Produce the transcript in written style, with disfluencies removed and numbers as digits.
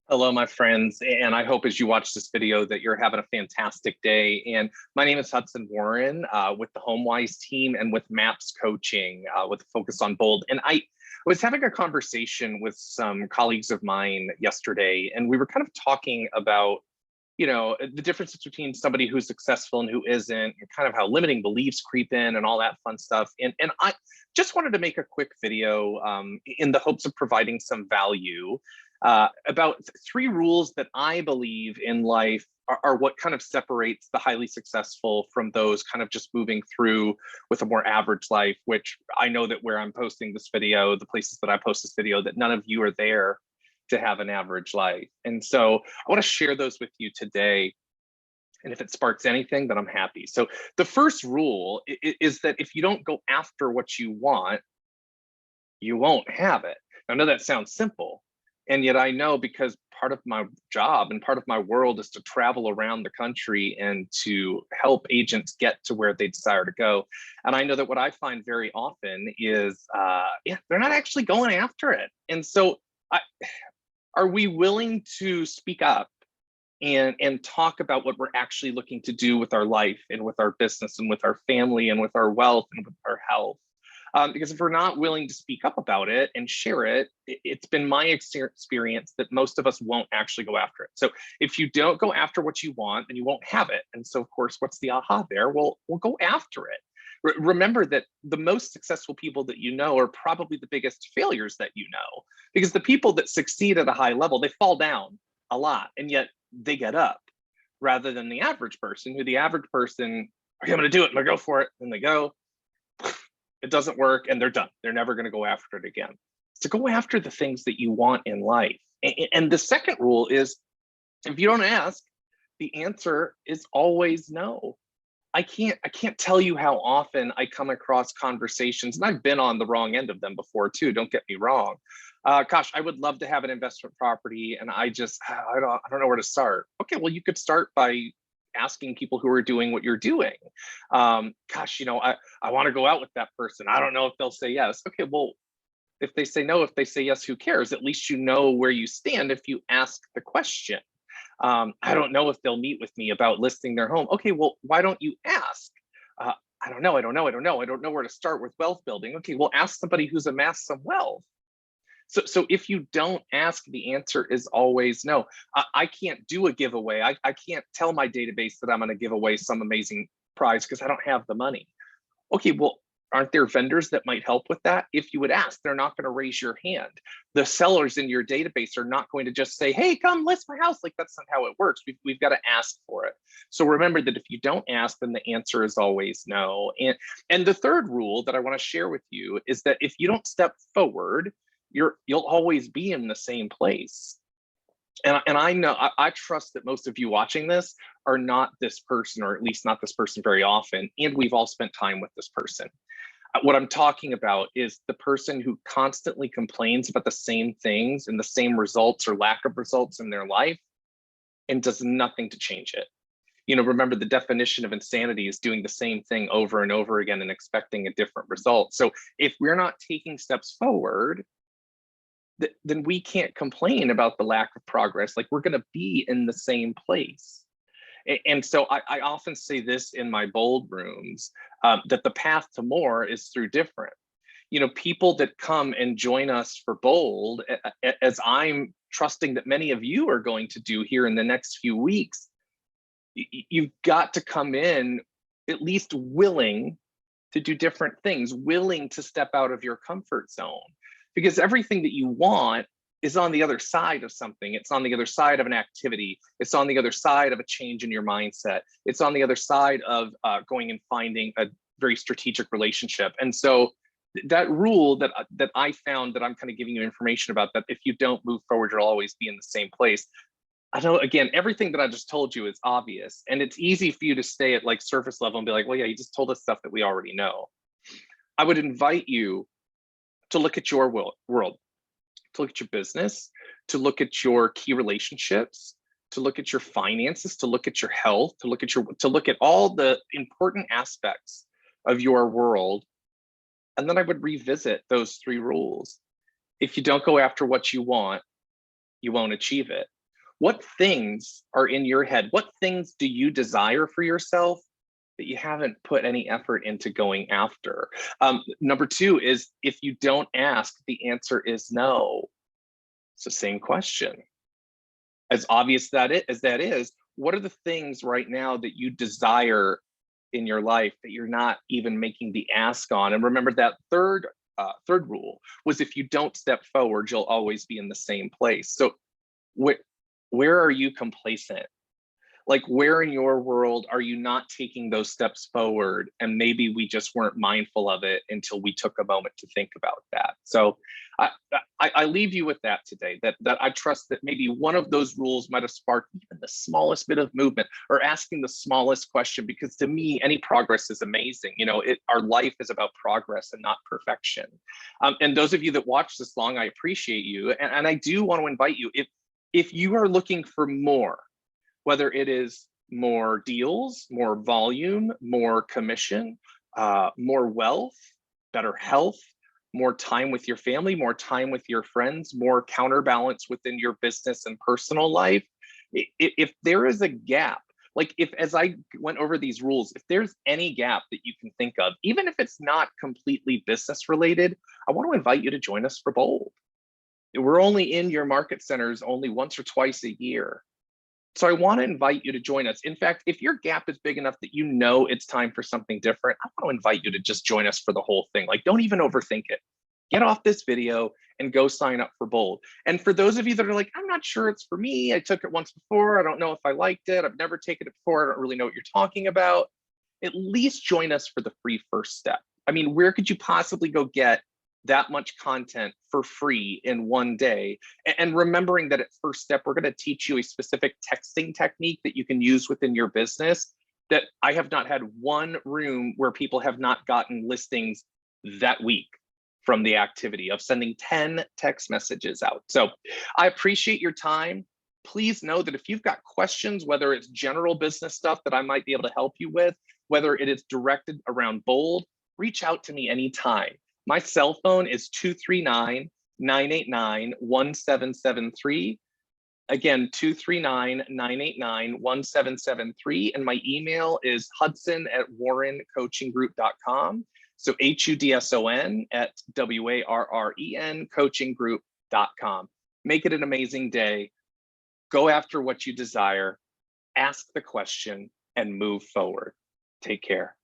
Hello, my friends, and I hope as you watch this video that you're having a fantastic day. And my name is Hudson Warren with the HomeWise team and with MAPS Coaching with a focus on bold. And I was having a conversation with some colleagues of mine yesterday, and we were kind of talking about the differences between somebody who's successful and who isn't, and kind of how limiting beliefs creep in and all that fun stuff. And I just wanted to make a quick video in the hopes of providing some value about three rules that I believe in life are what kind of separates the highly successful from those kind of just moving through with a more average life, which I know that where I'm posting this video, the places that I post this video, that none of you are there to have an average life. And so I want to share those with you today. And if it sparks anything, then I'm happy. So the first rule is that if you don't go after what you want, you won't have it. I know that sounds simple. And yet I know, because part of my job and part of my world is to travel around the country and to help agents get to where they desire to go. And I know that what I find very often is, they're not actually going after it. And so are we willing to speak up and talk about what we're actually looking to do with our life and with our business and with our family and with our wealth and with our health? Because if we're not willing to speak up about it and share it, it's been my experience that most of us won't actually go after it. So if you don't go after what you want, then you won't have it. And so, of course, what's the aha there? Well, we'll go after it. Remember that the most successful people that you know are probably the biggest failures that you know, because the people that succeed at a high level, they fall down a lot, and yet they get up, rather than the average person, who the average person, okay, I'm going to do it, I'm going to go for it, and they go, it doesn't work, and they're done. They're never going to go after it again. So go after the things that you want in life. And the second rule is, if you don't ask, the answer is always no. I can't tell you how often I come across conversations, and I've been on the wrong end of them before too, don't get me wrong. Gosh, I would love to have an investment property, and I don't know where to start. Okay, well, you could start by asking people who are doing what you're doing. Gosh, I want to go out with that person. I don't know if they'll say yes. Okay, well, if they say no, if they say yes, who cares? At least you know where you stand if you ask the question. I don't know if they'll meet with me about listing their home. Okay, well, why don't you ask? I don't know. I don't know where to start with wealth building. Okay, well, ask somebody who's amassed some wealth. So if you don't ask, the answer is always no. I can't do a giveaway. I can't tell my database that I'm going to give away some amazing prize because I don't have the money. Okay, well, aren't there vendors that might help with that? If you would ask, they're not going to raise your hand. The sellers in your database are not going to just say, hey, come list my house. Like, that's not how it works. We've got to ask for it. So remember that if you don't ask, then the answer is always no. And the third rule that I want to share with you is that if you don't step forward, you'll always be in the same place. And I know, I trust that most of you watching this are not this person, or at least not this person very often. And we've all spent time with this person. What I'm talking about is the person who constantly complains about the same things and the same results or lack of results in their life and does nothing to change it. Remember, the definition of insanity is doing the same thing over and over again and expecting a different result. So if we're not taking steps forward, then we can't complain about the lack of progress. Like, we're going to be in the same place. And so I often say this in my bold rooms, that the path to more is through different. People that come and join us for bold, as I'm trusting that many of you are going to do here in the next few weeks, you've got to come in at least willing to do different things, willing to step out of your comfort zone. Because everything that you want is on the other side of something. It's on the other side of an activity. It's on the other side of a change in your mindset. It's on the other side of going and finding a very strategic relationship. And so that rule that I found, that I'm kind of giving you information about, that if you don't move forward, you'll always be in the same place. I know, again, everything that I just told you is obvious. And it's easy for you to stay at like surface level and be like, well, yeah, you just told us stuff that we already know. I would invite you to look at your world, to look at your business, to look at your key relationships, to look at your finances, to look at your health, to look at all the important aspects of your world. And then I would revisit those three rules. If you don't go after what you want, you won't achieve it. What things are in your head? What things do you desire for yourself that you haven't put any effort into going after? Number two is, if you don't ask, the answer is no. It's the same question. As obvious as that is, what are the things right now that you desire in your life that you're not even making the ask on? And remember that third rule was, if you don't step forward, you'll always be in the same place. So where are you complacent? Like, where in your world are you not taking those steps forward? And maybe we just weren't mindful of it until we took a moment to think about that. So I leave you with that today, that I trust that maybe one of those rules might have sparked even the smallest bit of movement, or asking the smallest question, because to me, any progress is amazing. You know, our life is about progress and not perfection. And those of you that watch this long, I appreciate you. And I do want to invite you, if you are looking for more, whether it is more deals, more volume, more commission, more wealth, better health, more time with your family, more time with your friends, more counterbalance within your business and personal life. If there is a gap, like as I went over these rules, if there's any gap that you can think of, even if it's not completely business related, I want to invite you to join us for Bold. We're only in your market centers only once or twice a year. So I want to invite you to join us. In fact, if your gap is big enough that you know it's time for something different, I want to invite you to just join us for the whole thing. Like, don't even overthink it. Get off this video and go sign up for Bold. And for those of you that are like, I'm not sure it's for me, I took it once before, I don't know if I liked it, I've never taken it before, I don't really know what you're talking about, at least join us for the free first step. I mean, where could you possibly go get that much content for free in one day? And remembering that at first step, we're going to teach you a specific texting technique that you can use within your business, that I have not had one room where people have not gotten listings that week from the activity of sending 10 text messages out. So I appreciate your time. Please know that if you've got questions, whether it's general business stuff that I might be able to help you with, whether it is directed around Bold, reach out to me anytime. My cell phone is 239-989-1773. Again, 239-989-1773. And my email is hudson@warrencoachinggroup.com. So HUDSON@WARREN coachinggroup.com. Make it an amazing day. Go after what you desire, ask the question, and move forward. Take care.